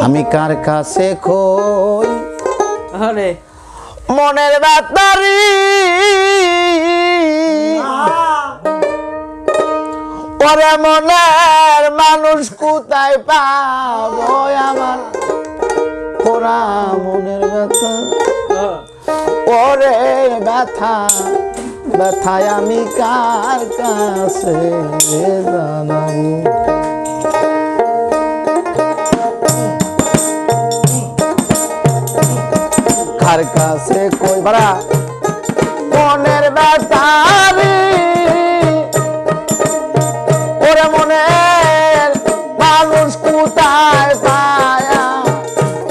আমি কার কাছে কই আরে মনের বাতারি ওরে মনের মানুষ কোথায় পাবো আমার ওরা মনের ব্যথা ওরে ব্যথা ব্যথায় আমি কার কাছে জানাবো কার কাছে কই বাড়া মনের ব্যথারি ওরে মনের মানুষ কোথায় পায়া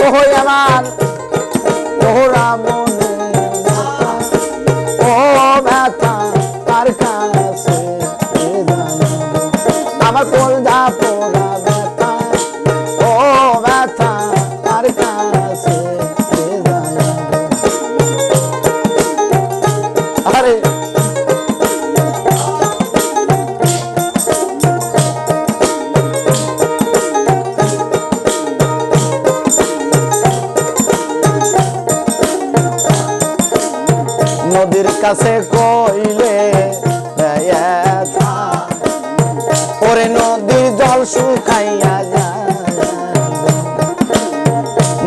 ওই আমার ওরা মনের ও ব্যথা কার কাছে জানাবো আমার কলজা পোড়া ব্যথা ও ব্যথা কার কাছে জানাবো আরে নদীর কাছে কইলে ব্যথা ওরে নদীর জল শুকাইয়া যায়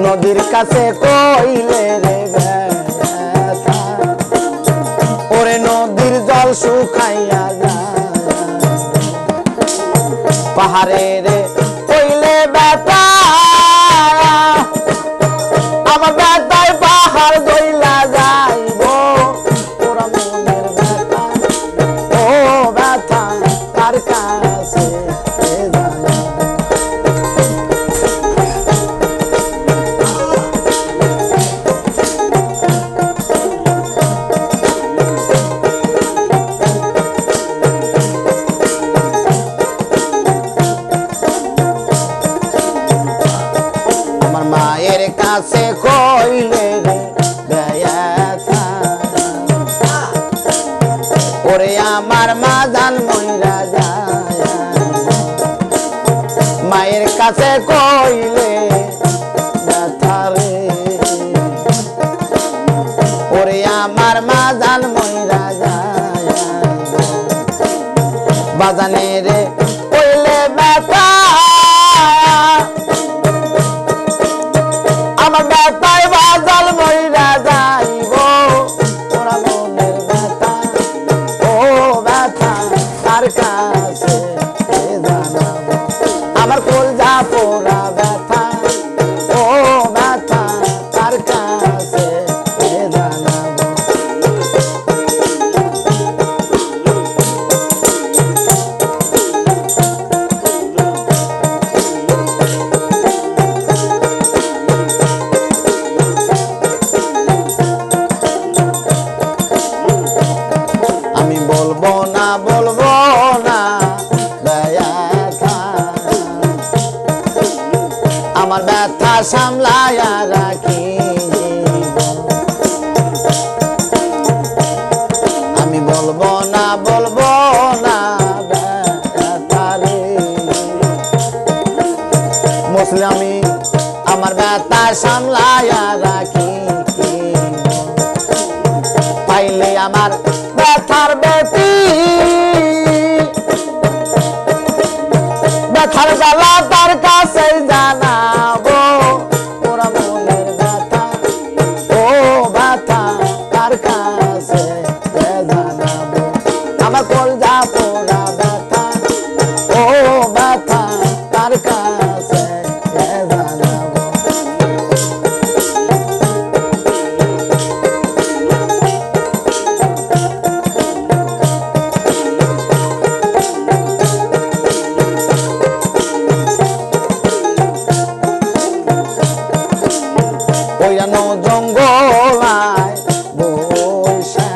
নদীর কাছে কইলে রে ব্যথা ওরে নদীর জল শুকাইয়া যায় পাহাড়ে রে কইলে ব্যথা আমার ব্যথায় পাহাড় দইলা যাইব ওরা মনের ব্যথা ও ব্যথা কার কাছে জানাবো আমার মায়ের কাছে কইলে রে ব্যথা ওরে আমার মা জান মইরা যায় মায়ের কাছে কইলে ব্যথা রে ওরে আমার মা জান মইরা যায় বাজানে রে কইলে ব্যথা আমার ব্যথায় বাজাল মইরা যাইব ওরা মনের ব্যথা ও ব্যথা কার কাছে জানাবো আমার কলজা পোড়া ব্যথা ও ব্যথা কার কাছে জানাবো আমি বলবো না ব্যথা আমার ব্যথা সামলায়া রাখি আমি বলবো না ব্যথা রে মুসলিম আমি আমার ব্যথা সামলায়া রাখি পাইলে আমার ব্যথার বেটি ব্যথার জ্বালা তার কাছে জানাবো ওরা মনের ব্যথা ও ব্যথা তার কাছে জানাবো আমার কলজা পোড়া ব্যথা ও ব্যথা তার কাছে জানাবো ওইরানো জঙ্গলায় বসে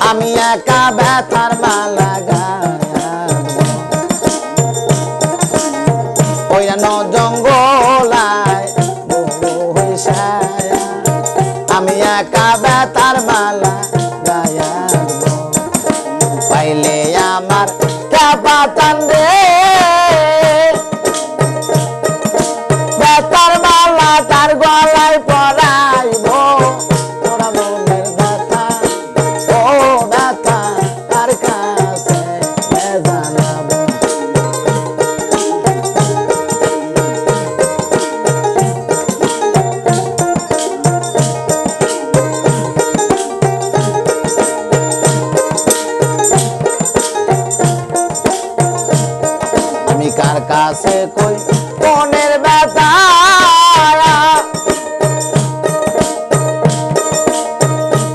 আমি একা ব্যথার মালা গায়াবো ওইরানো জঙ্গলায় বসে আমি একা ব্যথার মালা গায়াবো পাইলে আমার ক্যাপাতান রে কই মনের ব্যথা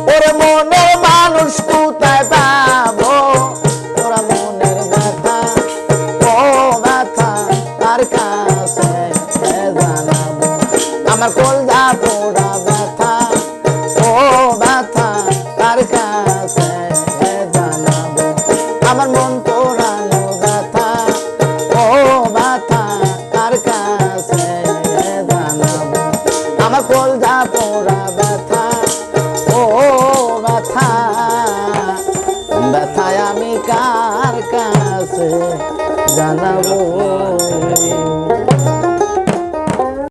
ওরে মনের মানুষ কোথায় পাবো ওরা মনের ব্যথা ও ব্যথা তার কাছে জানাবো আমার কলজা পোড়া ব্যথা ও ব্যথা তার কাছে জানাবো আমার মন পোড়ানো ব্যথা ও ব্যথা তার কাছে জানাবো আমার কলজা পোড়া ব্যথা ও ব্যথা ব্যথায় আমি কার কাছে জানাবো